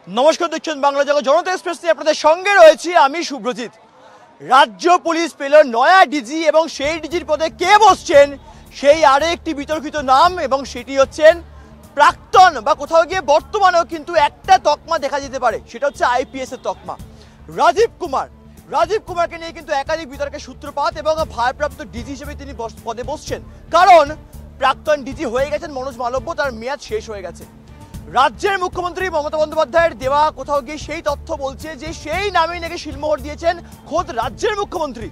নমস্কার, দেখছেন বাংলা জগৎ জনতা এক্সপ্রেস নিয়ে আপনাদের সঙ্গে রয়েছি আমি শুভ্রজিৎ। রাজ্য পুলিশ পেল নয়া ডিজি এবং সেই ডিজির পদে কে বসছেন সেই আরো একটি বিতর্কিত নাম, এবং সেটি হচ্ছেন প্রাক্তন বা কোথাও গিয়ে বর্তমানেও কিন্তু একটা তকমা দেখা যেতে পারে, সেটা হচ্ছে আইপিএস এর তকমা রাজীব কুমার। রাজীব কুমারকে নিয়ে কিন্তু একাধিক বিতর্কের সূত্রপাত এবং ভারপ্রাপ্ত ডিজি হিসেবে তিনি পদে বসছেন, কারণ প্রাক্তন ডিজি হয়ে গেছেন মনোজ মালব্য, তার মেয়াদ শেষ হয়ে গেছে। রাজ্যের মুখ্যমন্ত্রী মমতা বন্দ্যোপাধ্যায়ের দেওয়া কোথাও গিয়ে সেই তথ্য বলছে যে সেই নামেই নাকি শিলমোহর দিয়েছেন খোদ রাজ্যের মুখ্যমন্ত্রী,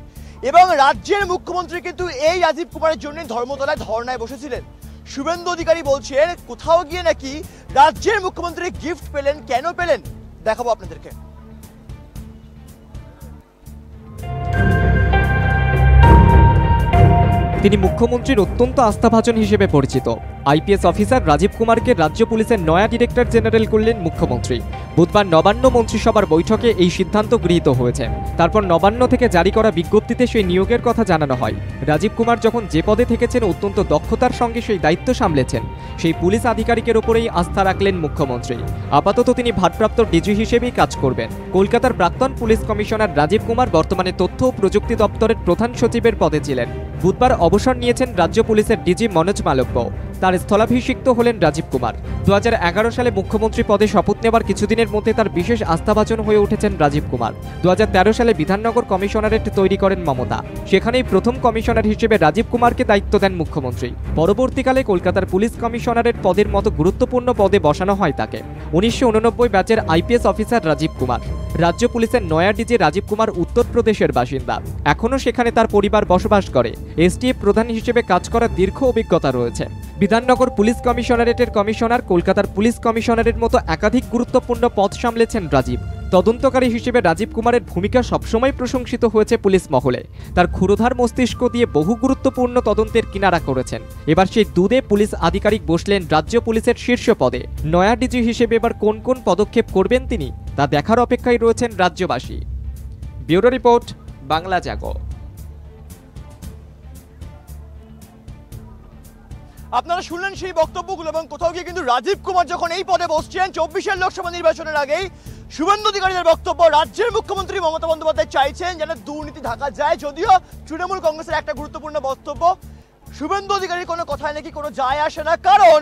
এবং রাজ্যের মুখ্যমন্ত্রী কিন্তু এই রাজীব কুমারের জন্য ধর্মতলায় ধর্নায় বসেছিলেন। শুভেন্দু অধিকারী বলছেন কোথাও গিয়ে নাকি রাজ্যের মুখ্যমন্ত্রী গিফট পেলেন। কেন পেলেন দেখাবো আপনাদেরকে। তিনি মুখ্যমন্ত্রীর অত্যন্ত আস্থাভাজন হিসেবে পরিচিত। আইপিএস অফিসার রাজীব কুমারকে রাজ্য পুলিশের নয়া ডিরেক্টর জেনারেল করলেন মুখ্যমন্ত্রী। বুধবার নবান্ন মন্ত্রিসভার বৈঠকে এই সিদ্ধান্ত গৃহীত হয়েছে। তারপর নবান্ন থেকে জারি করা বিজ্ঞপ্তিতে সেই নিয়োগের কথা জানানো হয়। রাজীব কুমার যখন যে পদে থেকেছেন অত্যন্ত দক্ষতার সঙ্গে সেই দায়িত্ব সামলেছেন, সেই পুলিশ আধিকারিকের ওপরেই আস্থা রাখলেন মুখ্যমন্ত্রী। আপাতত তিনি ভারপ্রাপ্ত ডিজি হিসেবেই কাজ করবেন। কলকাতার প্রাক্তন পুলিশ কমিশনার রাজীব কুমার বর্তমানে তথ্য ও প্রযুক্তি দপ্তরের প্রধান সচিবের পদে ছিলেন। বুধবার অবসর নিয়েছেন রাজ্য পুলিশের ডিজি মনোজ মালব্য। তার স্থলাভিষিক্ত হলেন রাজীব কুমার। 2011 সালে মুখ্যমন্ত্রী পদে শপথ নেবার কিছুদিনের মধ্যে তার বিশেষ আস্থাভাজন হয়ে উঠেছেন রাজীব কুমার। 2013 সালে বিধাননগর কমিশনারেট তৈরি করেন মমতা। সেখানেই প্রথম কমিশনার হিসেবে রাজীব কুমারকে দায়িত্ব দেন মুখ্যমন্ত্রী। পরবর্তীকালে কলকাতার পুলিশ কমিশনারেট পদের মতো গুরুত্বপূর্ণ পদে বসানো হয় তাকে। 1989 ব্যাচের আইপিএস অফিসার রাজীব কুমার। রাজ্য পুলিশের নয়া ডিজি রাজীব কুমার উত্তরপ্রদেশের বাসিন্দা। এখনও সেখানে তার পরিবার বসবাস করে। এসটিএফ প্রধান হিসেবে কাজ করার দীর্ঘ অভিজ্ঞতা রয়েছে। বিধাননগর পুলিশ কমিশনারেটের কমিশনার, কলকাতার পুলিশ কমিশনারের মতো একাধিক গুরুত্বপূর্ণ পদ সামলেছেন রাজীব। তদন্তকারী হিসেবে রাজীব কুমারের ভূমিকা সবসময় প্রশংসিত হয়েছে পুলিশ মহলে। তার ক্ষুরধার মস্তিষ্ক দিয়ে বহু গুরুত্বপূর্ণ তদন্তের কিনারা করেছেন। এবার সেই দুধে পুলিশ আধিকারিক বসলেন রাজ্য পুলিশের শীর্ষ পদে। নয়া ডিজি হিসেবে এবার কোন কোন পদক্ষেপ করবেন তিনি, তা দেখার অপেক্ষায় রয়েছেন রাজ্যবাসী। ব্যুরো রিপোর্ট, বাংলা জাগো। আপনারা শুনলেন সেই বক্তব্যগুলো, এবং কোথাও গিয়ে কিন্তু রাজীব কুমার যখন এই পদে বসছেন 24-এর লোকসভা নির্বাচনের আগেই শুভেন্দু অধিকারীদের বক্তব্য, রাজ্যের মুখ্যমন্ত্রী মমতা বন্দ্যোপাধ্যায় চাইছেন যেন দুর্নীতি ঢাকা যায়। যদিও তৃণমূল কংগ্রেসের একটা গুরুত্বপূর্ণ বক্তব্য, শুভেন্দু অধিকারীর কোনো কথায় নাকি কোনো যায় আসে না, কারণ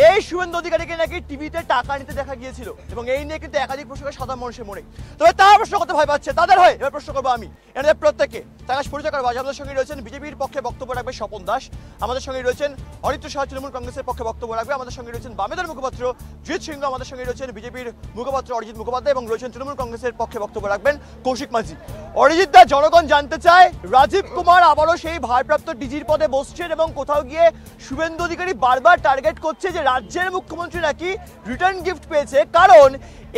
এই শুভেন্দু অধিকারীকে নাকি টিভিতে টাকা নিতে দেখা গিয়েছিল, এবং এই নিয়ে কিন্তু একাধিক প্রশ্ন সাধারণ মানুষের মনে। তবে তারা প্রশ্ন করতে ভয় পাচ্ছে, তাদের হয় এবার প্রশ্ন করবো আমি এনাদের প্রত্যেককে। তারা পরিচয় করবো। আমাদের সঙ্গে রয়েছেন বিজেপির পক্ষে বক্তব্য রাখবে স্বপন দাস, আমাদের সঙ্গে রয়েছেন অরিত্র শাহ তৃণমূল কংগ্রেসের পক্ষে বক্তব্য রাখবে, আমাদের সঙ্গে রয়েছেন বামেদের মুখপাত্র জিৎ সিংহ, আমাদের সঙ্গে রয়েছেন বিজেপির মুখপাত্র অরিজিৎ মুখোপাধ্যায়, এবং রয়েছেন তৃণমূল কংগ্রেসের পক্ষে বক্তব্য রাখবেন কৌশিক মাঝি। অরিজিৎ দা, জনগণ জানতে চায় রাজীব কুমার আবারও সেই ভারপ্রাপ্ত ডিজির পদে বসছেন, এবং কোথাও গিয়ে শুভেন্দু অধিকারী বারবার টার্গেট করছে যে রাজ্যের মুখ্যমন্ত্রী নাকি রিটার্ন গিফট পেয়েছে, কারণ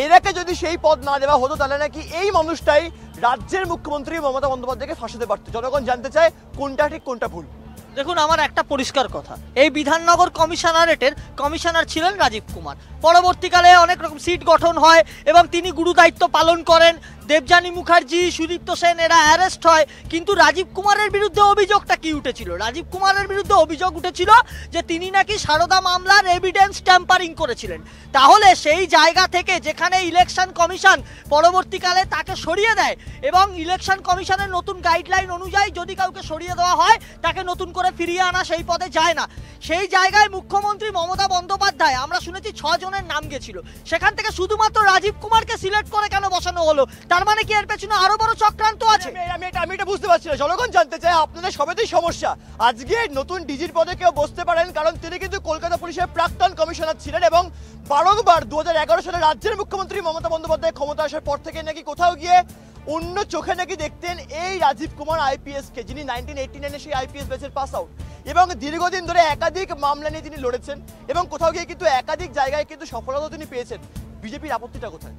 এনাকে যদি সেই পদ না দেওয়া হতো তাহলে নাকি এই মানুষটাই রাজ্যের মুখ্যমন্ত্রী মমতা বন্দ্যোপাধ্যায়কে ফাঁসাতে পারত। জনগণ জানতে চায় কোনটা ঠিক কোনটা ভুল। দেখুন, আমার একটা পরিষ্কার কথা, এই বিধাননগর কমিশনারেটের কমিশনার ছিলেন রাজীব কুমার। পরবর্তীকালে অনেক রকম সিট গঠন হয় এবং তিনি গুরুদায়িত্ব পালন করেন। দেবযানী মুখার্জি, সুদীপ্ত সেন এরা অ্যারেস্ট হয়, কিন্তু রাজীব কুমারের বিরুদ্ধে অভিযোগটা কি উঠেছিল? রাজীব কুমারের বিরুদ্ধে অভিযোগ উঠেছিল যে তিনি নাকি সারদা মামলার এভিডেন্স ট্যাম্পারিং করেছিলেন। তাহলে সেই জায়গা থেকে যেখানে ইলেকশন কমিশন পরবর্তীকালে তাকে সরিয়ে দেয়, এবং ইলেকশন কমিশনের নতুন গাইডলাইন অনুযায়ী যদি কাউকে সরিয়ে দেওয়া হয় তাকে নতুন করে ফিরিয়ে আনা সেই পদে যায় না, সেই জায়গায় মুখ্যমন্ত্রী মমতা বন্দ্যোপাধ্যায়, আমরা শুনেছি 6 জনের নাম গেছিল, সেখান থেকে শুধুমাত্র রাজীব কুমারকে সিলেক্ট করে কেন বসানো হলো? তার মানে কি এর পেছনে আরো বড় চক্রান্ত আছে? আমি এটা বুঝতে পারছি না। জনগণ জানতে চায় আপনাদের সবেতেই সমস্যা। আজকে নতুন ডিজির পদে কেউ বসতে পারেন, কারণ তিনি কিন্তু কলকাতা পুলিশের প্রাক্তন কমিশনার ছিলেন, এবং বারংবার 2011 সালে রাজ্যের মুখ্যমন্ত্রী মমতা বন্দ্যোপাধ্যায় ক্ষমতা আসার পর থেকে নাকি কোথাও গিয়ে অন্য চোখে নাকি দেখতেন এই রাজীব কুমার আইপিএস কে, যিনি 1989-এ সেই আইপিএস ব্যাচের পাস আউট, এবং দীর্ঘদিন ধরে একাধিক মামলা নিয়ে তিনি লড়েছেন, এবং কোথাও গিয়ে কিন্তু একাধিক জায়গায় কিন্তু সফলতা তিনি পেয়েছেন। বিজেপির আপত্তিটা কোথায়?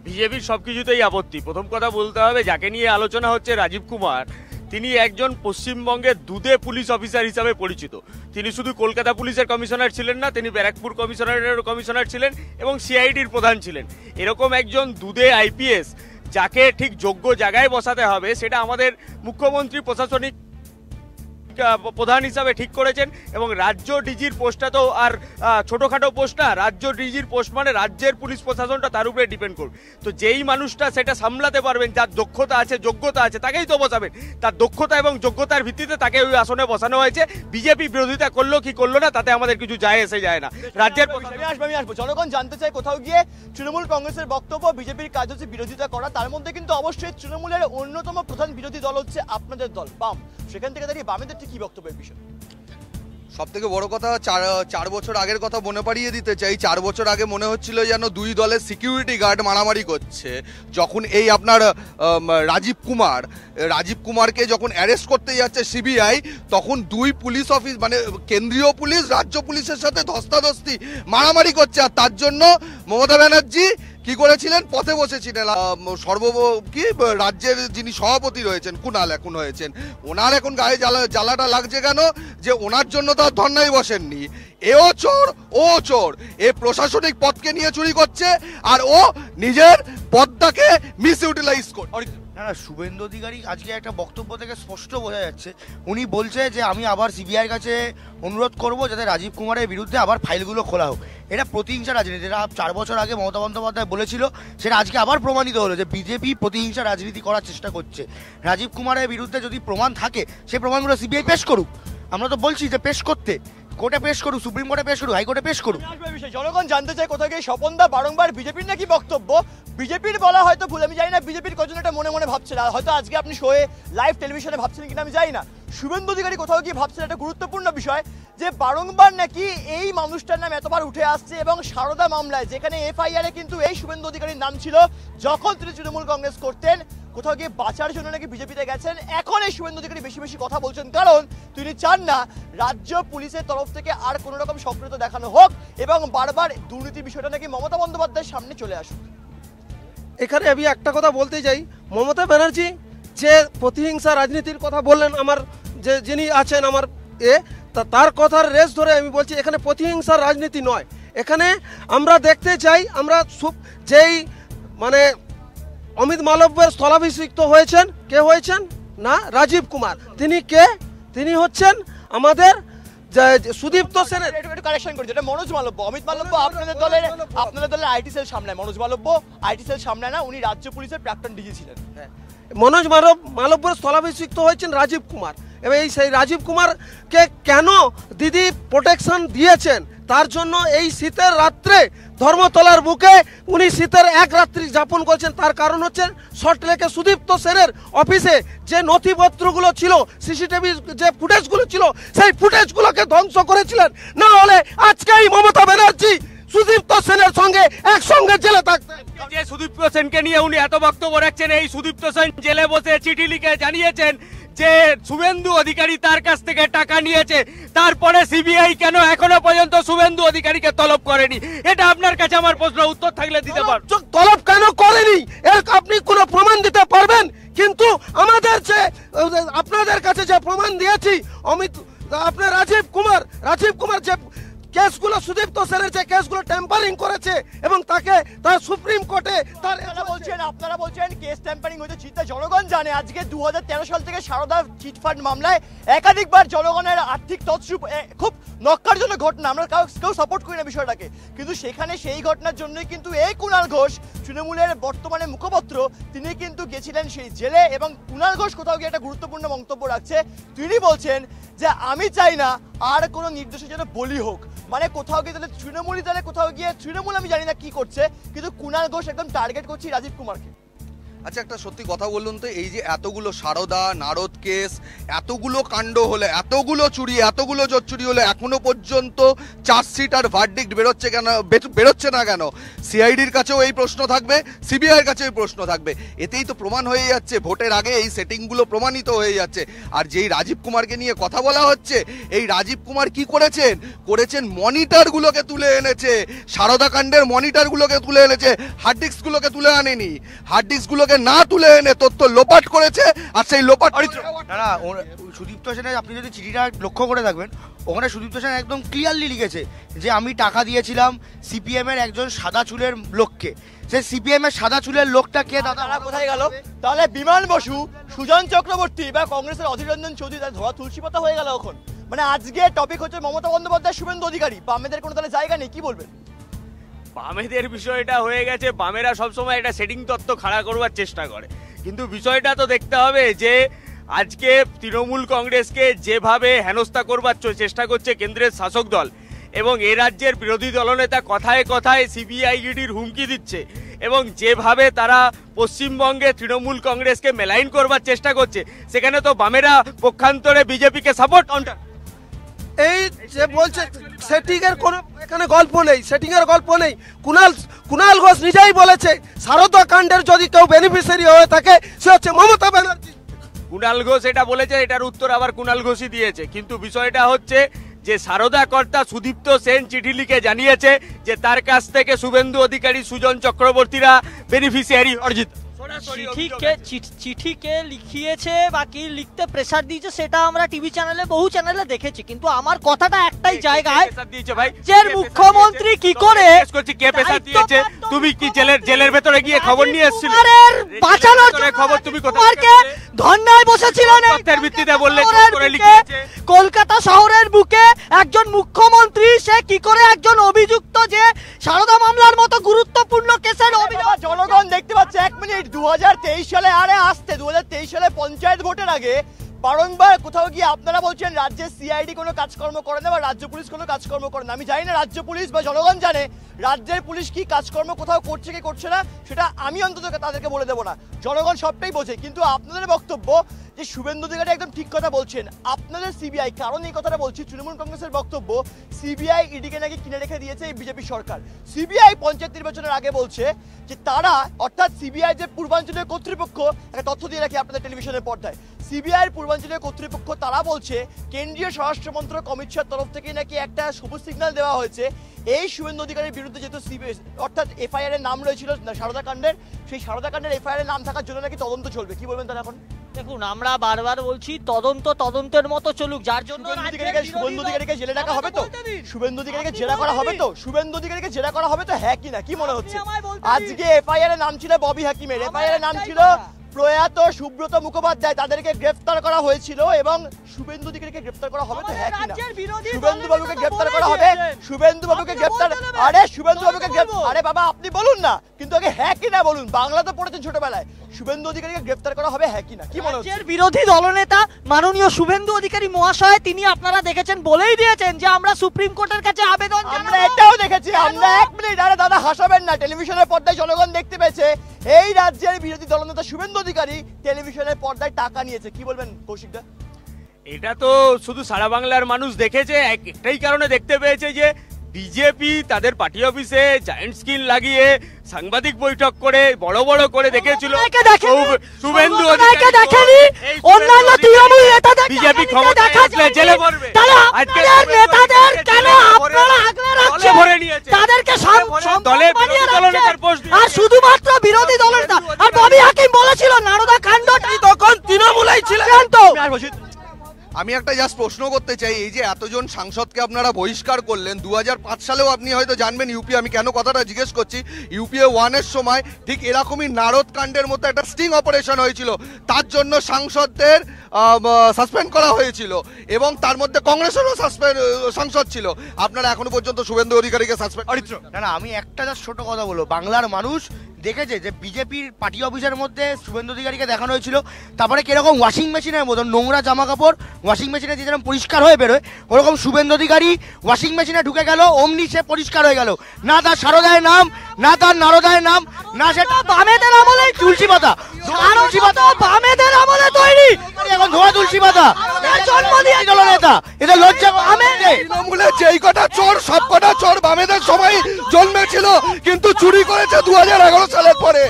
বিজেপির সবকিছুতেই আপত্তি। প্রথম কথা বলতে হবে, যাকে নিয়ে আলোচনা হচ্ছে রাজীব কুমার, তিনি একজন পশ্চিমবঙ্গের দুধে পুলিশ অফিসার হিসাবে পরিচিত। তিনি শুধু কলকাতা পুলিশের কমিশনার ছিলেন না, তিনি ব্যারাকপুর কমিশনারেরও কমিশনার ছিলেন এবং সিআইডির প্রধান ছিলেন। এরকম একজন দুধে আইপিএস যাকে ঠিক যোগ্য জায়গায় বসাতে হবে, সেটা আমাদের মুখ্যমন্ত্রী প্রশাসনিক প্রধান হিসাবে ঠিক করেছেন এবং রাজ্য ডিজির পোস্টটা তো আর ছোটোখাটো পোস্ট না, রাজ্য ডিজির পোস্ট মানে রাজ্যের পুলিশ প্রশাসনটা তার উপরে ডিপেন্ড করবে। তো যেই মানুষটা সেটা সামলাতে পারবেন, যার দক্ষতা আছে যোগ্যতা আছে তাকেই তো বসাবেন, তার দক্ষতা এবং যোগ্যতার ভিত্তিতে তাকে ওই আসনে বসানো হয়েছে। বিজেপি বিরোধিতা করলো কি করলো না তাতে আমাদের কিছু যায় এসে যায় না। রাজ্যের আমি আসবো জনগণ জানতে চাই কোথাও গিয়ে তৃণমূল কংগ্রেসের বক্তব্য, বিজেপির কাজ হচ্ছে বিরোধিতা করা, তার মধ্যে কিন্তু অবশ্যই তৃণমূলের অন্যতম প্রধান বিরোধী দল হচ্ছে আপনাদের দল বাম। সেখান থেকে দাঁড়িয়ে বামেদের ঠিক কি বক্তব্যের বিষয়? সব থেকে বড় কথা, চার বছর আগের কথা মনে পাড়িয়ে দিতে চাই। 4 বছর আগে মনে হচ্ছিল যেন দুই দলের সিকিউরিটি গার্ড মারামারি করছে। যখন এই আপনার রাজীব কুমারকে যখন অ্যারেস্ট করতে যাচ্ছে সিবিআই, তখন দুই পুলিশ অফিস মানে কেন্দ্রীয় পুলিশ রাজ্য পুলিশের সাথে ধস্তাধস্তি মারামারি করছে। আর তার জন্য মমতা ব্যানার্জি কি করেছিলেন, পথে বসেছিলেন। রাজ্যের যিনি সভাপতি রয়েছেন কুণাল এখন হয়েছেন, ওনার এখন গায়ে জ্বালাটা লাগছে কেন, যে ওনার জন্য তো আর ধর্নায় বসেননি। এও চোর ও চোর, এ প্রশাসনিক পদকে নিয়ে চুরি করছে আর ও নিজের পদটাকে মিস ইউটিলাইজ করছে। না না, শুভেন্দু অধিকারী আজকে একটা বক্তব্য থেকে স্পষ্ট বোঝা যাচ্ছে উনি বলছে যে আমি আবার সিবিআইয়ের কাছে অনুরোধ করব যাতে রাজীব কুমারের বিরুদ্ধে আবার ফাইলগুলো খোলা হোক। এটা প্রতিহিংসা রাজনীতি, যেটা 4 বছর আগে মমতা বন্দ্যোপাধ্যায় বলেছিল, সেটা আজকে আবার প্রমাণিত হলো যে বিজেপি প্রতিহিংসা রাজনীতি করার চেষ্টা করছে। রাজীব কুমারের বিরুদ্ধে যদি প্রমাণ থাকে সেই প্রমাণগুলো সিবিআই পেশ করুক। আমরা তো বলছি যে পেশ করতে, কোর্টে পেশ করুক, সুপ্রিম কোর্টে পেশ করুক, হাইকোর্টে পেশ করুক। জনগণ জানতে চাই কোথাও গিয়ে স্বপনদা বারংবার বিজেপির নাকি বক্তব্য, বিজেপির বলা হয়তো ভুল, আমি জানি না বিজেপির কজন এটা মনে মনে ভাবছেন, হয়তো আজকে আপনি শোয়ে লাইভ টেলিভিশনে ভাবছেন কিনা আমি জানি না। শুভেন্দু অধিকারী কোথাও গিয়ে ভাবছেন একটা গুরুত্বপূর্ণ বিষয়, যে বারংবার নাকি এই মানুষটার নাম এতবার উঠে আসছে এবং সারদা মামলায় যেখানে FIR এ কিন্তু এই শুভেন্দু অধিকারীর নাম ছিল যখন তিনি তৃণমূল কংগ্রেস করতেন, কোথাও গিয়ে বাঁচার জন্য নাকি বিজেপিতে গেছেন। এখন এই শুভেন্দু অধিকারী বেশি বেশি কথা বলছেন কারণ তিনি চান না রাজ্য পুলিশের তরফ থেকে আর কোনো রকম সক্রিয়তা দেখানো হোক এবং বারবার দুর্নীতির বিষয়টা নাকি মমতা বন্দ্যোপাধ্যায়ের সামনে চলে আসুক। এখানে আমি একটা কথা বলতে চাই, মমতা ব্যানার্জি যে প্রতিহিংসা রাজনীতির কথা বললেন, আমার যে যিনি আছেন আমার তার কথার রেস ধরে আমি বলছি এখানে প্রতিহিংসার রাজনীতি নয়। এখানে আমরা দেখতে চাই, আমরা যেই মানে অমিত মালব্যের স্থলাভিষিক্ত হয়েছেন, কে হয়েছেন না রাজীব কুমার, তিনি কে, তিনি হচ্ছেন আমাদের সুদীপ্ত সেনের একটু কারেকশন করি, যেটা মনোজ মালব্য। অমিত মালব্য আপনাদের দলের আইটি সেল সামলায়, মনোজ মালব্য আইটি সেল সামলায় না, উনি রাজ্য পুলিশের প্রাক্তন ডিজি ছিলেন। মনোজ মালব্যের স্থলাভিষিক্ত হয়েছেন রাজীব কুমার। এবং সেই রাজীব কুমারকে কেন দিদি প্রোটেকশন দিয়েছেন, তার জন্য এই শীতের রাত্রে ধর্মতলার বুকে উনি শীতের এক রাত্রি যাপন করেছেন। তার কারণ হচ্ছে সল্টলেকে সুদীপ্ত সেনের অফিসে যে নথিপত্রগুলো ছিল, সিসিটিভি যে ফুটেজগুলো ছিল, সেই ফুটেজগুলোকে ধ্বংস করেছিলেন। না হলে আজকে এই মমতা ব্যানার্জি সুদীপ্ত সেনের সঙ্গে একসঙ্গে জেলে থাকতেন। যে সুদীপ্ত সেনকে নিয়ে উনি এত বক্তব্য রাখছেন, এই সুদীপ্ত সেন জেলে বসে চিঠি লিখে জানিয়েছেন যে শুভেন্দু অধিকারী তার কাছ থেকে টাকা নিয়েছে, তারপরে সিবিআই কেন এখনো পর্যন্ত শুভেন্দু অধিকারীকে তলব করেনি? এটা আপনার কাছে আমার প্রশ্ন, উত্তর থাকলে দিতে পারবেন। তলব কেন করেনি এর আপনি কোনো প্রমাণ দিতে পারবেন? কিন্তু আমাদের যে আপনাদের কাছে যে প্রমাণ দিয়েছি, আপনার রাজীব কুমার যে কেসগুলো সুদীপ্ত সেনের যে কেসগুলো টেম্পারিং করেছে এবং তার সুপ্রিম কোর্টে আপনারা বলছেন কেস টেম্পারিং হয়েছে। চিন্তা জনগণ জানে আজকে 2013 সাল থেকে সারদা চিটফান্ড মামলায় একাধিকবার জনগণের আর্থিক তছরূপ, খুব নক্কারজনক ঘটনা, আমরা কেউ সাপোর্ট করি না বিষয়টাকে, কিন্তু সেখানে সেই ঘটনার জন্যই কিন্তু এই কুণাল ঘোষ তৃণমূলের বর্তমানে মুখপত্র, তিনি কিন্তু গেছিলেন সেই জেলে। এবং কুণাল ঘোষ কোথাও গিয়ে একটা গুরুত্বপূর্ণ মন্তব্য রাখছে, তিনি বলছেন যে আমি চাই না আর কোনো নির্দেশে যেন বলি হোক, মানে কোথাও গিয়ে তাহলে তৃণমূলই তাহলে কোথাও গিয়ে তৃণমূল আমি জানি না কি করছে, কিন্তু কুণাল ঘোষ একদম টার্গেট করছি রাজীব কুমারকে। আচ্ছা একটা সত্যি কথা বলুন তো, এই যে এতগুলো সারদা নারদ কেস, এতগুলো কাণ্ড হলে, এতগুলো চুরি, এতগুলো চুরি হলে এখনো পর্যন্ত চার্জশিট আর ভার্ডিক্ট বেরোচ্ছে না কেন? সিআইডির কাছেও এই প্রশ্ন থাকবে, সিবিআইয়ের কাছেও এই প্রশ্ন থাকবে। এতেই তো প্রমাণ হয়ে যাচ্ছে, ভোটের আগে এই সেটিংগুলো প্রমাণিত হয়ে যাচ্ছে। আর যেই রাজীব কুমারকে নিয়ে কথা বলা হচ্ছে, এই রাজীব কুমার কি করেছেন মনিটরগুলোকে তুলে এনেছে, সারদা কাণ্ডের মনিটরগুলোকে তুলে এনেছে, হার্ড ডিস্কগুলোকে তুলে আনেনি। হার্ড ডিস্কগুলোকে না তুলে এনে তথ্য লোপাট করেছে, আর সেই লোপাট না সুদীপ্ত সেনের আপনি যদি চিঠিটা লক্ষ্য করে থাকবেন, ও ওখানে সুদীপ্ত সেন একদম ক্লিয়ারলি লিখেছে যে আমি টাকা দিয়েছিলাম সিপিএম এর একজন সাদা চুলের লোককে। সে সিপিএম এর সাদা চুলের লোকটা কে দাদা? তারা কোথায় গেল? তাহলে বিমান বসু, সুজন চক্রবর্তী বা কংগ্রেসের অধীর রঞ্জন চৌধুরী তার ধোয়া তুলসী পাতা হয়ে গেল এখন। মানে আজকে টপিক হচ্ছে মমতা বন্দ্যোপাধ্যায়, শুভেন্দু অধিকারী, বামেদের কোনো তাহলে জায়গা নেই, কি বলবেন? বামেদের বিষয়টা হয়ে গেছে, বামেরা সবসময় একটা সেটিং তত্ত্ব খাড়া করবার চেষ্টা করে, কিন্তু বিষয়টা তো দেখতে হবে যে আজকে তৃণমূল কংগ্রেসকে যেভাবে হেনস্থা করবার চেষ্টা করছে কেন্দ্রের শাসক দল, এবং এ রাজ্যের বিরোধী দলনেতা কথায় কথায় সিবিআই ইডির হুমকি দিচ্ছে, এবং যেভাবে তারা পশ্চিমবঙ্গে তৃণমূল কংগ্রেসকে মেলাইন করবার চেষ্টা করছে, সেখানে তো বামেরা পক্ষান্তরে বিজেপিকে সাপোর্ট কাউন্টার। এই যে বলছে সেটিং এর কোনো এখানে গল্প নেই, সেটিং এর গল্প নেই। কুণাল ঘোষ নিজেই বলেছে সারদা কাণ্ডের যদি কেউ বেনিফিশিয়ারি হয়ে থাকে সে হচ্ছে মমতা ব্যানার্জি। কুণাল ঘোষ এটা বলেছে, এটার উত্তর আবার কুণাল ঘোষই দিয়েছে, কিন্তু বিষয়টা হচ্ছে যে সারদা কর্তা সুদীপ্ত সেন চিঠি লিখে জানিয়েছে যে তার কাছ থেকে শুভেন্দু অধিকারী, সুজন চক্রবর্তীরা বেনিফিশিয়ারি অর্জিত। চিঠিকে লিখিয়েছে বা কি লিখতে প্রেসার দিয়েছে সেটা আমরা টিভি চ্যানেলে, বহু চ্যানেলে দেখেছি, কিন্তু আমার কথাটা একটাই জায়গায়, যে মুখ্যমন্ত্রী কি করে কে প্রেসার দিয়েছে? তুমি কি জেলের ভেতরে গিয়ে খবর নিয়ে এসেছিলে? বাঁচানোর খবর তুমি ধর্নায় বসেছিলেন, ভিত্তিতে বললে কলকাতা শহরের বুকে একজন মুখ্যমন্ত্রী সে কি করে একজন অভিযুক্ত যে সারদা মামলার মতো গুরুত্বপূর্ণ কেসের অভিযোগ। জনগণ দেখতে পাচ্ছে, 1 মিনিট, 2023 সালে আরে আসতে 2023 সালে পঞ্চায়েত ভোটের আগে বারংবার কোথাও গিয়ে আপনারা বলছেন রাজ্যের সিআইডি কোনো কাজকর্ম করে না বা রাজ্য পুলিশ কোনো কাজকর্ম করে না। আমি জানি না রাজ্য পুলিশ বা জনগণ জানে রাজ্যের পুলিশ কি কাজকর্ম কোথাও করছে কি করছে না, সেটা আমি অন্তত তাদেরকে বলে দেবো না, জনগণ সবটাই বোঝে। কিন্তু আপনাদের বক্তব্য যে শুভেন্দু অধিকারী একদম ঠিক কথা বলছেন, আপনাদের সিবিআই, কারণ এই কথাটা বলছি, তৃণমূল কংগ্রেসের বক্তব্য সিবিআই ইডিকে নাকি কিনে রেখে দিয়েছে এই বিজেপি সরকার। সিবিআই পঞ্চায়েত নির্বাচনের আগে বলছে যে তারা, অর্থাৎ সিবিআই যে পূর্বাঞ্চলীয় কর্তৃপক্ষ, একটা তথ্য দিয়ে রাখি আপনাদের টেলিভিশনের পর্দায়, সিবিআইয়ের পূর্বাঞ্চলীয় কর্তৃপক্ষ তারা বলছে কেন্দ্রীয় স্বরাষ্ট্রমন্ত্রক অমিত শাহর তরফ থেকে নাকি একটা সবুজ সিগন্যাল দেওয়া হয়েছে এই শুভেন্দু অধিকারীর বিরুদ্ধে, যেহেতু সিবিআই অর্থাৎ এফআইআর এর নাম রয়েছিল সারদা কাণ্ডের, সেই সারদা কাণ্ডের এফআইআর এর নাম থাকার জন্য নাকি তদন্ত চলবে। কি বলবেন তাহলে এখন? দেখুন, আমরা বারবার বলছি তদন্তের মতো চলুক, যার জন্য শুভেন্দু অধিকারীকে জেলে রাখা হবে তো, শুভেন্দু অধিকারীকে জেরা করা হবে তো, শুভেন্দু অধিকারীকে জেরা করা হবে তো, হ্যাঁ কি না, কি মনে হচ্ছে? আজকে এফআইআর এর নাম ছিল ববি হাকিমের, এফআইআর এর নাম ছিল প্রয়াত সুব্রত মুখোপাধ্যায়, তাদেরকে গ্রেফতার করা হয়েছিল, এবং শুভেন্দু অধিকারীকে গ্রেফতার করা হবে তো, হ্যাঁ কি না? শুভেন্দু বাবুকে গ্রেফতার করা হবে, শুভেন্দু বাবুকে গ্রেফতার, আরে শুভেন্দু বাবুকে গ্রেফতার, আরে বাবা আপনি বলুন না, কিন্তু আগে হ্যাঁ কি না বলুন, বাংলা তো পড়েছেন ছোটবেলায়, শুভেন্দু অধিকারীকে গ্রেফতার করা হবে, হ্যাঁ কি না, কি মনে হচ্ছে? বিরোধী দলনেতা মাননীয় শুভেন্দু অধিকারী মহাশয় তিনি আপনারা দেখেছেন বলেই দিয়েছেন যে আমরা সুপ্রিম কোর্টের কাছে আবেদন, আমরা এটাও দেখেছি, আমরা 1 মিনিট, আরে দাদা হাসাবেন না, টেলিভিশনের পর্দায় জনগণ দেখতে পেয়েছে এই রাজ্যের বিরোধী দলনেতা শুভেন্দু অধিকারী টেলিভিশনের পর্দায় টাকা নিয়েছে। কি বলবেন কৌশিকদা? এটা তো শুধু সারা বাংলার মানুষ দেখেছে, একটাই কারণে দেখতে পেয়েছে যে বিজেপি তাদের পার্টি অফিসে জায়ান্ট স্ক্রিন লাগিয়ে সাংবাদিক বৈঠক করে বড় বড় করে দেখেছিল শুভেন্দু অধিকারী দেখেনি, অন্যান্য তৃণমূল নেতাদের বিজেপি ক্ষমতায় আসলে জেলে পড়বে, আজকে নেতাদের কেন আপনারা আগলে রাখছেন, ভরে নিয়েছে তাদেরকে দলের বিরোধী দলনেতার পোস্ট, আর শুধুমাত্র বিরোধী দলনেতা। আর ববি হাকিম বলেছিল নারদা কাণ্ডটা তখন তৃণমূলেই ছিলেন তো। আমি একটা জাস্ট প্রশ্ন করতে চাই, এই যে এতজন সাংসদকে আপনারা বহিষ্কার করলেন 2005 সালেও, আপনি হয়তো জানবেন ইউপি, আমি কেন কথাটা জিজ্ঞেস করছি, ইউপিএ 1 এর সময় ঠিক এরকমই নারদ কাণ্ডের মতো একটা স্টিং অপারেশন হয়েছিল, তার জন্য সাংসদদের সাসপেন্ড করা হয়েছিল, এবং তার মধ্যে কংগ্রেসেরও সাংসদ ছিল, আপনারা এখনো পর্যন্ত শুভেন্দু অধিকারীকে সাসপেন্ড? না, আমি একটা জাস্ট ছোট কথা বলবো, বাংলার মানুষ দেখেছে যে বিজেপির পার্টি অফিসের মধ্যে শুভেন্দু অধিকারীকে দেখানো হয়েছিল, তারপরে কিরকম ওয়াশিং মেশিনের মতো নোংরা জামা কাপড় ওয়াশিং মেশিনে দিয়ে যেরকম পরিষ্কার হয়ে বেরোয়, ওরকম শুভেন্দু অধিকারী ওয়াশিং মেশিনে ঢুকে গেল, অমনি সে পরিষ্কার হয়ে গেল, না তার সারদায়ের নাম, না তার নারদায়ের নাম, না সেটা বামেদের আমলে তুলসী পাতা, তুলসী পাতা বামেদের আমলে তৈরি, এখন ধোয়া তুলসী পাতা, জন্ম দিয়ে গেল নেতা, এটা লজ্জা। তৃণমূলের যেই কটা চোর সব কটা চোর বামেদের সময় জন্মেছিল, কিন্তু চুরি করেছে 2011 সালের পরে।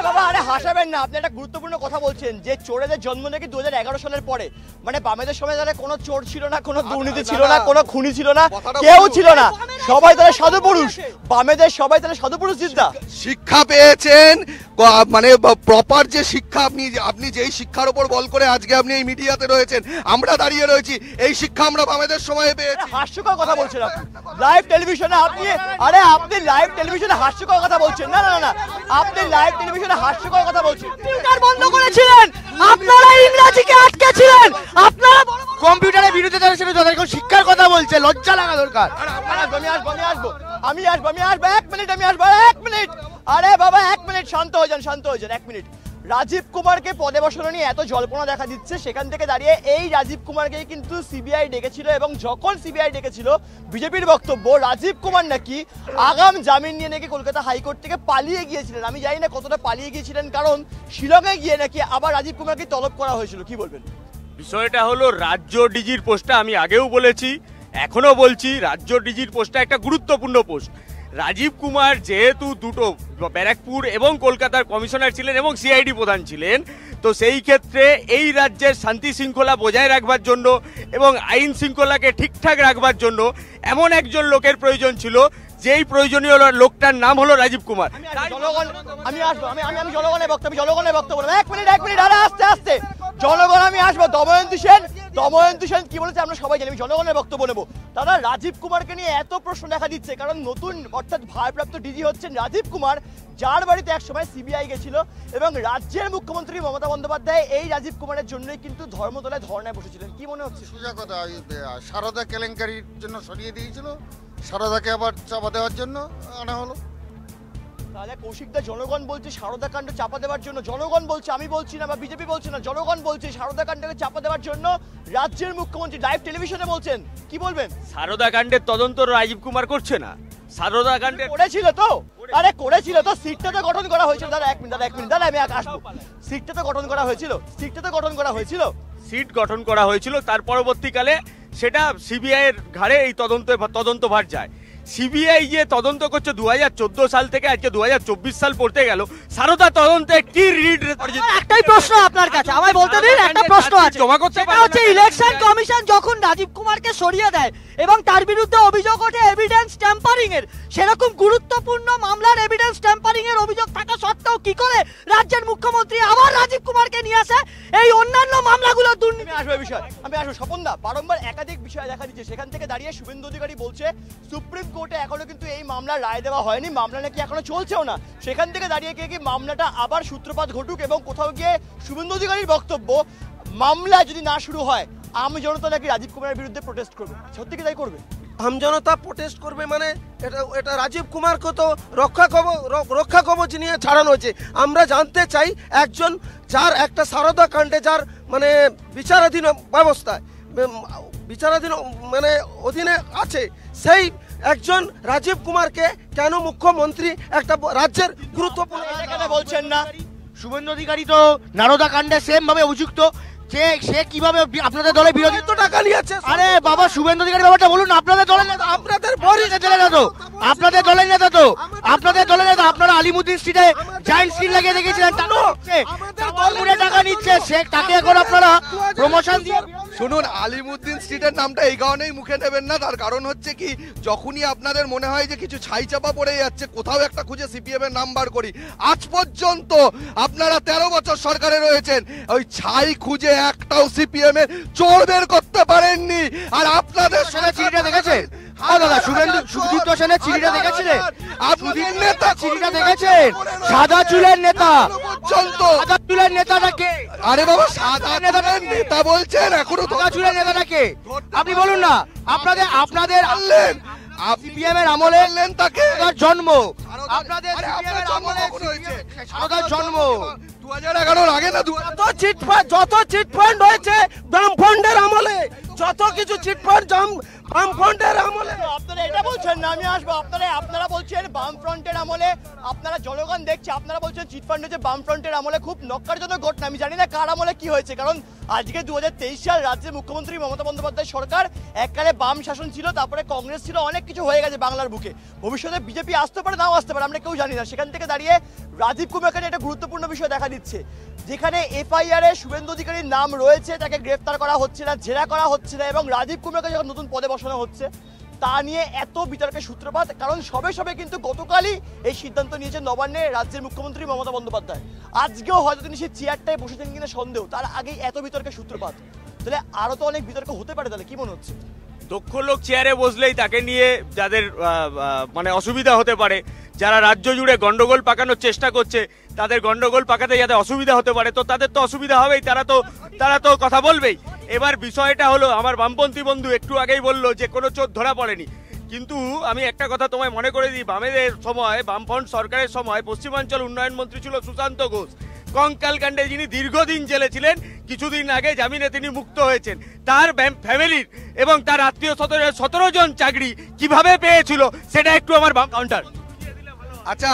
বাবা আরে হাসাবেন না, আপনি একটা গুরুত্বপূর্ণ কথা বলছেন যে চোরেদের জন্ম নাকি 2011 সালের পরে, মানে বামেদের সময় কোনো চোর ছিল না, কোনো দুর্নীতি ছিল না, কোনো খুনি ছিল না, কেউ ছিল না, সবাই তাহলে সাধু পুরুষ, বামেদের সবাই তাহলে সাধু পুরুষ জিদ্দা। শিক্ষা পেয়েছেন, মানে প্রপার যে শিক্ষা, আপনি যেই শিক্ষার উপর বল করে আজকে আপনি এই মিডিয়াতে রয়েছেন, আমরা দাঁড়িয়ে রয়েছি, এই শিক্ষা আমরা বামেদের সময়ে পেয়েছি। হাস্যকর কথা বলছেন আপনি লাইভ টেলিভিশনে, আপনি লাইভ টেলিভিশনে হাস্যকর কথা বলছেন। না না না, আপনি লাইভ টেলিভিশনে হাস্যকর কথা বলছেন। কম্পিউটার বন্ধ করেছিলেন আপনারা, ইংরেজিকে আটকেছিলেন আপনারা, কম্পিউটারের বিরুদ্ধে তারা সেটা তাদের এখন শিক্ষার কথা বলছে, লজ্জা লাগা দরকার। আমি আসবো 1 মিনিট, আমি আসবো 1 মিনিট। আরে বাবা 1 মিনিট, শান্ত হয়ে যান 1 মিনিট। রাজীব কুমারকে পদে বসানো নিয়ে এত জল্পনা দেখা দিচ্ছে, সেখান থেকে দাঁড়িয়ে এই রাজীব কুমারকে কিন্তু সিবিআই ডেকেছিল, এবং যখন সিবিআই ডেকেছিল বিজেপির বক্তব্য রাজীব কুমার নাকি আগাম জামিন নিয়ে নাকি কলকাতা হাইকোর্ট থেকে পালিয়ে গিয়েছিলেন। আমি জানি না কতটা পালিয়ে গিয়েছিলেন, কারণ শিলংয়ে গিয়ে নাকি আবার রাজীব কুমারকে তলব করা হয়েছিল। কি বলবেন? বিষয়টা হলো রাজ্য ডিজির পোস্টটা আমি আগেও বলেছি, এখনো বলছি, রাজ্য ডিজির পোস্টটা একটা গুরুত্বপূর্ণ পোস্ট। রাজীব কুমার যেহেতু দুটো ব্যারাকপুর এবং কলকাতার কমিশনার ছিলেন এবং সিআইডি প্রধান ছিলেন, তো সেই ক্ষেত্রে এই রাজ্যের শান্তি শৃঙ্খলা বজায় রাখবার জন্য এবং আইন শৃঙ্খলাকে ঠিকঠাক রাখবার জন্য এমন একজন লোকের প্রয়োজন ছিল, যেই প্রয়োজনীয় লোকটার নাম হলো রাজীব কুমার। আমি আসবো, আমি জনগণের বক্তব্য 1 মিনিট, আরে আস্তে জনগণ, আমি আসবো। দময়ন্তী সেন কি বলেছে আমরা সবাই জানি, আমি জনগণের বক্তব্য নেবো। দাদা রাজীব কুমারকে নিয়ে এত প্রশ্ন দেখা দিচ্ছে কারণ নতুন অর্থাৎ ভারপ্রাপ্ত ডিজি হচ্ছেন রাজীব কুমার, যার বাড়িতে একসময় সিবিআই গেছিল, এবং রাজ্যের মুখ্যমন্ত্রী মমতা বন্দ্যোপাধ্যায় এই রাজীব কুমারের জন্যই কিন্তু ধর্মতলায় ধর্নায় বসেছিলেন। কি মনে হচ্ছে? সোজা কথা, সারদা কেলেঙ্কারির জন্য সরিয়ে দিয়েছিল, সারদাকে আবার চাপা দেওয়ার জন্য আনা হলো। তাহলে কৌশিকদা, জনগণ বলছে সারদা কাণ্ড চাপা দেওয়ার জন্য, জনগণ বলছে, আমি বলছি না বা বিজেপি বলছে না, জনগণ বলছে সারদা কাণ্ডকে চাপা দেওয়ার জন্য রাজ্যের মুখ্যমন্ত্রী লাইভ টেলিভিশনে বলছেন। কি বলবেন? সারদা কাণ্ডের তদন্ত রাজীব কুমার করছে না, সারদা কাণ্ডে করেছিল তো, আরে করেছিল তো, সিটটা তো গঠন করা হয়েছিল। দাদা 1 মিনিট, দাদা আমি আসবো। সিটটা তো গঠন করা হয়েছিল, সিট গঠন করা হয়েছিল, তার পরবর্তীকালে সেটা সিবিআই এর ঘাড়ে এই তদন্তভার যায়। সিবিআই যে তদন্ত করছে 2014 সাল থেকে আজকে 2024 সাল পড়তে গেল, সারদা তদন্তে কি রিড? একটাই প্রশ্ন আপনার কাছে, আমায় বলতে দিন, একটা প্রশ্ন আছে। জমা করতে সেটা হচ্ছে ইলেকশন কমিশন যখন রাজীব কুমারকে সরিয়ে দেয় এবং তার বিরুদ্ধে অভিযোগ ওঠে এভিডেন্স ট্যাম্পারিং এর, সেরকম গুরুত্বপূর্ণ মামলার এভিডেন্স ট্যাম্পারিং এর অভিযোগ থাকা সত্ত্বেও কি করে রাজ্যের মুখ্যমন্ত্রী আবার রাজীব কুমারকে নিয়ে আসে এই অন্যান্য মামলাগুলো দুর্নীতি? আমি আসবো স্বপনদা, বারংবার একাধিক বিষয় দেখা দিচ্ছে, সেখান থেকে দাঁড়িয়ে শুভেন্দু অধিকারী বলছে সুপ্রিম কোর্টে এখনো কিন্তু এই মামলার রায় দেওয়া হয়নি, মামলা নাকি এখনো চলছেও না। সেখান থেকে দাঁড়িয়ে কি মামলাটা আবার সূত্রপাত ঘটুক, এবং কোথাও গিয়ে শুভেন্দু অধিকারীর বক্তব্য মামলা যদি না শুরু হয় আম জনতা নাকি রাজীব কুমারের বিরুদ্ধে প্রোটেস্ট করবে। সত্যি কি তাই করবে? আমজনতা প্রোটেস্ট করবে মানে এটা রাজীব কুমারকে তো রক্ষা কবচ নিয়ে ছাড়ানো হয়েছে। আমরা জানতে চাই, একজন যার একটা সারদা কাণ্ডে যার মানে বিচারাধীন ব্যবস্থায় বিচারাধীন মানে অধীনে আছে, সেই একজন রাজীব কুমারকে কেন মুখ্যমন্ত্রী একটা রাজ্যের গুরুত্বপূর্ণ বলছেন না? শুভেন্দু অধিকারী তো নারদা কাণ্ডে সেম ভাবে অভিযুক্ত, যে সে কিভাবে আপনাদের দলে বিরোধী তো টাকা নিয়েছে। আরে বাবা, শুভেন্দু অধিকারী ব্যাপারটা বলুন। আপনাদের দলের নেতা, আপনাদের বরিশে চলে যেত, আপনাদের দলের নেতা তো, আপনাদের দলের নেতা, আপনারা আলিমুদ্দিন স্ট্রিটে জায়ান্ট স্ক্রিন লাগিয়ে দেখেছিলেন, টাকা নিচ্ছে, সে তাকে এখন আপনারা প্রমোশন দিয়ে। শুনুন, আলিমুদ্দিন স্ট্রিটের নামটা এই কারণেই মুখে নেবেন না, তার কারণ হচ্ছে কি, যখনই আপনাদের মনে হয় যে কিছু ছাই চাপা পড়ে যাচ্ছে, কোথাও একটা খুঁজে সিপিএম এর নাম বার করি। আজ পর্যন্ত আপনারা 13 বছর সরকারে রয়েছেন, ওই ছাই খুঁজে একটাও সিপিএম এর চোর বের করতে পারেননি। আর আপনাদের চিঠিটা দেখেছেন দাদা, সুদীপ্ত সেনের চিঠিটা দেখেছিলেন? আপনাদের নেতা চিঠিটা দেখেছেন? সাদা চুলের নেতা, সাদা চুলের নেতাটা কে? আরে বাবা, সাদা নেতা বলছেন, এখনো সাদা চুলের নেতাটা কে? আপনি বলুন না। আপনাদের সিপিএম এর আমলে তাকে জন্ম, আপনাদের সিপিএম এর আমলে সারদার জন্ম 2011 আগে না, যত চিটফান্ড হয়েছে বামফ্রন্টের আমলে, যত কিছু চিটফান্ড বামফ্রন্টের আমলে। আপনারা এটা বলছেন না, আমি আসবো। আপনারা বলছেন বামফ্রন্টের আমলে, আপনারা জনগণ দেখছে, আপনারা বলছেন চিটফান্ড হচ্ছে বামফ্রন্টের আমলে। খুব নক্কারজনক ঘটনা। আমি জানি না কার আমলে কি হয়েছে, কারণ আজকে 2023 সাল রাজ্যের মুখ্যমন্ত্রী মমতা বন্দ্যোপাধ্যায় সরকার, এককালে বাম শাসন ছিল, তারপরে কংগ্রেস ছিল, অনেক কিছু হয়ে গেছে বাংলার বুকে। ভবিষ্যতে বিজেপি আসতে পারে, নাও আসতে পারে, আমরা কেউ জানি না। সেখান থেকে দাঁড়িয়ে রাজীব কুমারকে একটা গুরুত্বপূর্ণ বিষয় দেখা দিচ্ছে, যেখানে এফআইআর এ শুভেন্দু অধিকারীর নাম রয়েছে, তাকে গ্রেফতার করা হচ্ছে না, জেরা করা হচ্ছে না, এবং রাজীব কুমারকে যখন নতুন পদে বসানো হচ্ছে, তা নিয়ে এত বিতর্কের সূত্রপাত? কারণ সবে সবে কিন্তু গতকালই এই সিদ্ধান্ত নিয়েছেন নবান্নে রাজ্যের মুখ্যমন্ত্রী মমতা বন্দ্যোপাধ্যায়। আজকেও হয়তো তিনি সেই চেয়ারটায় বসেছেন কিনা সন্দেহ, তার আগেই এত বিতর্কের সূত্রপাত। তাহলে আরো তো অনেক বিতর্ক হতে পারে, তাহলে কি মনে হচ্ছে? দক্ষ লোক চেয়ারে বসলেই তাকে নিয়ে যাদের মানে অসুবিধা হতে পারে, যারা রাজ্য জুড়ে গন্ডগোল পাকানোর চেষ্টা করছে তাদের গন্ডগোল পাকাতে যাতে অসুবিধা হতে পারে, তো তাদের তো অসুবিধা হবেই, তারা তো কথা বলবেই। এবার বিষয়টা হলো, আমার বামপন্থী বন্ধু একটু আগেই বললো যে কোনো চোর ধরা পড়েনি, কিন্তু আমি একটা কথা তোমায় মনে করে দিই, বামেদের সময়, বামফ্রন্ট সরকারের সময় পশ্চিমাঞ্চল উন্নয়ন মন্ত্রী ছিল সুশান্ত ঘোষ। কঙ্কাল কাণ্ডে যিনি দীর্ঘদিন জেলে ছিলেন, কিছুদিন আগে জামিনে তিনি মুক্ত হয়েছেন। তার ফ্যামিলির এবং তার আত্মীয় স্বজনের 17 জন চাকরি কিভাবে পেয়েছিল সেটা একটু আমার কাউন্টার। আচ্ছা,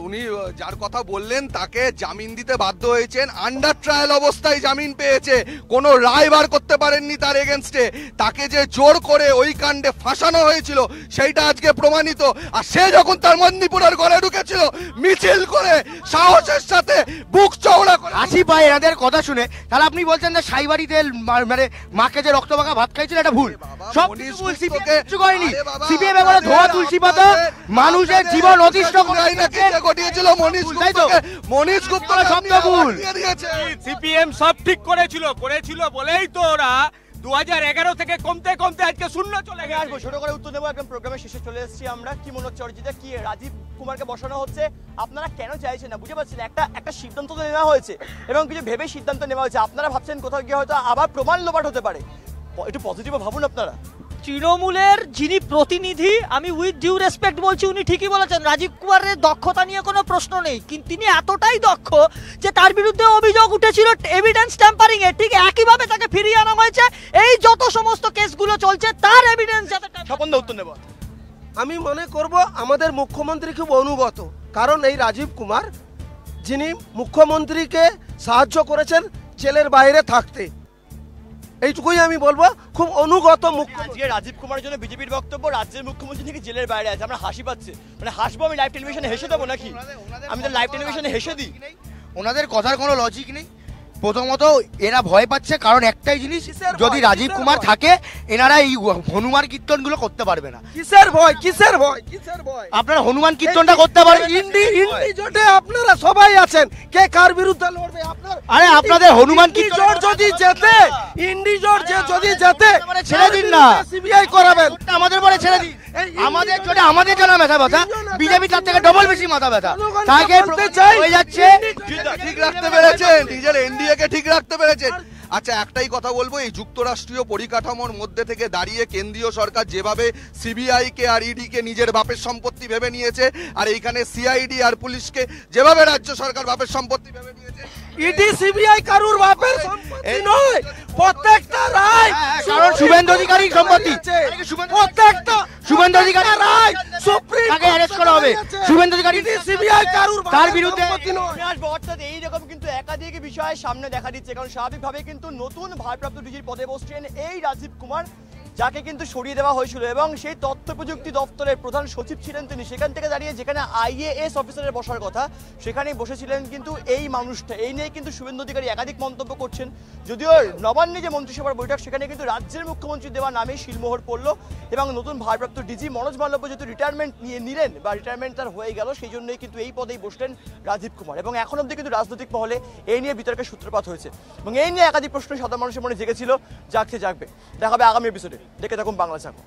উনি যার কথা বললেন তাকে জামিন দিতে বাধ্য হয়েছেন, আন্ডার ট্রায়াল অবস্থায় জামিন পেয়েছে, কোনো রায় বার করতে পারেননি তার এগেনস্টে। তাকে যে জোর করে ওই কাণ্ডে ফাঁসানো হয়েছিল সেইটা আজকে প্রমাণিত। আর সে যখন তার মন্দিপুরের ঘরে ঢুকেছিল মিছিল করে, সাহসের সাথে, বুক চওড়া করে হাসি পায় এনাদের কথা শুনে। তাহলে আপনি বলছেন যে সাইবাড়িতে মানে মাকে যে রক্ত মাখা ভাত খাইছিল এটা ভুল? সব ভুল, সিপিএম কিছু করেনি। সিপিএম এবারে ধোয়া তুলসী পাতা মানুষের জীবন অতিষ্ঠ সিপিএম সব ঠিক করেছিল বলেই তো ওরা 2011 থেকে কমতে কমতে আজকে শূন্য চলে গেছে। আসবো ছোট করে উত্তর দেবো, একদম প্রোগ্রামের শেষে চলে এসেছি আমরা। কি মনে হচ্ছে অর্জিতা, কি রাজীব কুমারকে বসানো হচ্ছে? আপনারা কেন চাইছেন না বুঝে পাচ্ছেন? একটা সিদ্ধান্ত তো নেওয়া হয়েছে এবং কিছু ভেবে সিদ্ধান্ত নেওয়া হয়েছে। আপনারা ভাবছেন কোথাও গিয়ে হয়তো আবার প্রমাণ লোপাট হতে পারে, একটু পজিটিভ ভাবুন আপনারা। তৃণমূলের যিনি প্রতিনিধি, আমি উইথ ডিউ রেসপেক্ট বলছি, উনি ঠিকই বলেছেন, রাজীব কুমারের দক্ষতা নিয়ে কোনো প্রশ্ন নেই, কিন্তু তিনি এতটাই দক্ষ যে তার বিরুদ্ধে অভিযোগ উঠেছিল এভিডেন্স ট্যাম্পারিং এ, ঠিক একইভাবে তাকে ফিরিয়ে আনা হয়েছে। এই যত সমস্ত কেসগুলো চলছে তার এভিডেন্স যাতে। স্বপন উত্তর নেব। আমি মনে করব আমাদের মুখ্যমন্ত্রী খুব অনুগত, কারণ এই রাজীব কুমার যিনি মুখ্যমন্ত্রীকে সাহায্য করেছেন জেলের বাইরে থাকতে, এইটুকুই আমি বলবো, খুব অনুগত মুখ্যমন্ত্রী। আজকে রাজীব কুমারের জন্য বিজেপির বক্তব্য, রাজ্যের মুখ্যমন্ত্রী থেকে জেলের বাইরে আছে। আমরা হাসি পাচ্ছে, মানে হাসবো আমি লাইভ টেলিভিশনে হেসে দেবো নাকি? আমি তো লাইভ টেলিভিশনে হেসে দিই। ওনাদের কথার কোনো লজিক নেই। প্রথমত এরা ভয় পাচ্ছে কারণ একটাই জিনিস, যদি রাজীব কুমার থাকে এনারা এই হনুমান কীর্তনগুলো করতে পারবে না। কিসের ভয়, কিসের ভয়, কিসের ভয়? আপনারা হনুমান কীর্তনটা করতে পারেন। ইন্ডি জোটে আপনারা সবাই আছেন, কে কার বিরুদ্ধে লড়বে? আরে আপনাদের হনুমান জোট যদি জেতে, ইন্ডি জোট যদি জেতে, ছেড়ে দিন না, সিবিআই করাবেন, আমাদের পরে ছেড়ে দিন। আমাদের জোটে আমাদের জন্য মাথা ব্যথা, বিজেপি তার থেকে ডবল বেশি মাথা ব্যথা। তাকে হয়ে যাচ্ছে ঠিক রাখতে পেরেছেন, নিজের এনডিএ কে ঠিক রাখতে পেরেছেন। আচ্ছা, একটাই কথা বলবো, এই যুক্তরাষ্ট্রীয় পরিকাঠামোর মধ্যে থেকে দাঁড়িয়ে কেন্দ্রীয় সরকার যেভাবে সিবিআই কে আর ইডি কে নিজের বাপের সম্পত্তি ভেবে নিয়েছে, আর এইখানে সিআইডি আর পুলিশকে যেভাবে রাজ্য সরকার বাপের সম্পত্তি ভেবে নিয়েছে, ইডি সিবিআই কারুর বাপের সম্পত্তি নয়, প্রত্যেকটা রায় কারণ শুভেন্দু অধিকারীর সম্পত্তি, প্রত্যেকটা শুভেন্দু অধিকারী রায় সুপ্রিম তাকে অ্যারেস্ট করা হবে। শুভেন্দু অধিকারী সিবিআই কারুর তার বিরুদ্ধে অর্থাৎ এইরকম কিন্তু একাধিক বিষয় সামনে দেখা দিচ্ছে, কারণ স্বাভাবিকভাবে কিন্তু নতুন ভারপ্রাপ্ত ডিজির পদে বসছেন এই রাজীব কুমার, যাকে কিন্তু সরিয়ে দেওয়া হয়েছিল এবং সেই তথ্য প্রযুক্তি দপ্তরের প্রধান সচিব ছিলেন তিনি। সেখান থেকে দাঁড়িয়ে যেখানে আইএএস অফিসারের বসার কথা সেখানেই বসেছিলেন কিন্তু এই মানুষটা। এই নিয়ে কিন্তু শুভেন্দু অধিকারী একাধিক মন্তব্য করছেন। যদিও নবান্নে যে মন্ত্রিসভার বৈঠক সেখানে কিন্তু রাজ্যের মুখ্যমন্ত্রী দেওয়া নামে শিলমোহর পড়লো এবং নতুন ভারপ্রাপ্ত ডিজি মনোজ মালব্য যেহেতু রিটায়ারমেন্ট নিলেন বা রিটায়ারমেন্ট তার হয়ে গেল, সেই জন্যই কিন্তু এই পদেই বসলেন রাজীব কুমার। এবং এখন অবধি কিন্তু রাজনৈতিক মহলে এই নিয়ে বিতর্কের সূত্রপাত হয়েছে এবং এই নিয়ে একাধিক প্রশ্ন সাধারণ মানুষের মনে জেগেছিল, জাগছে, জাগবে। দেখা হবে আগামী এপিসোডে। দেখে থাকুন বাংলা চাকু।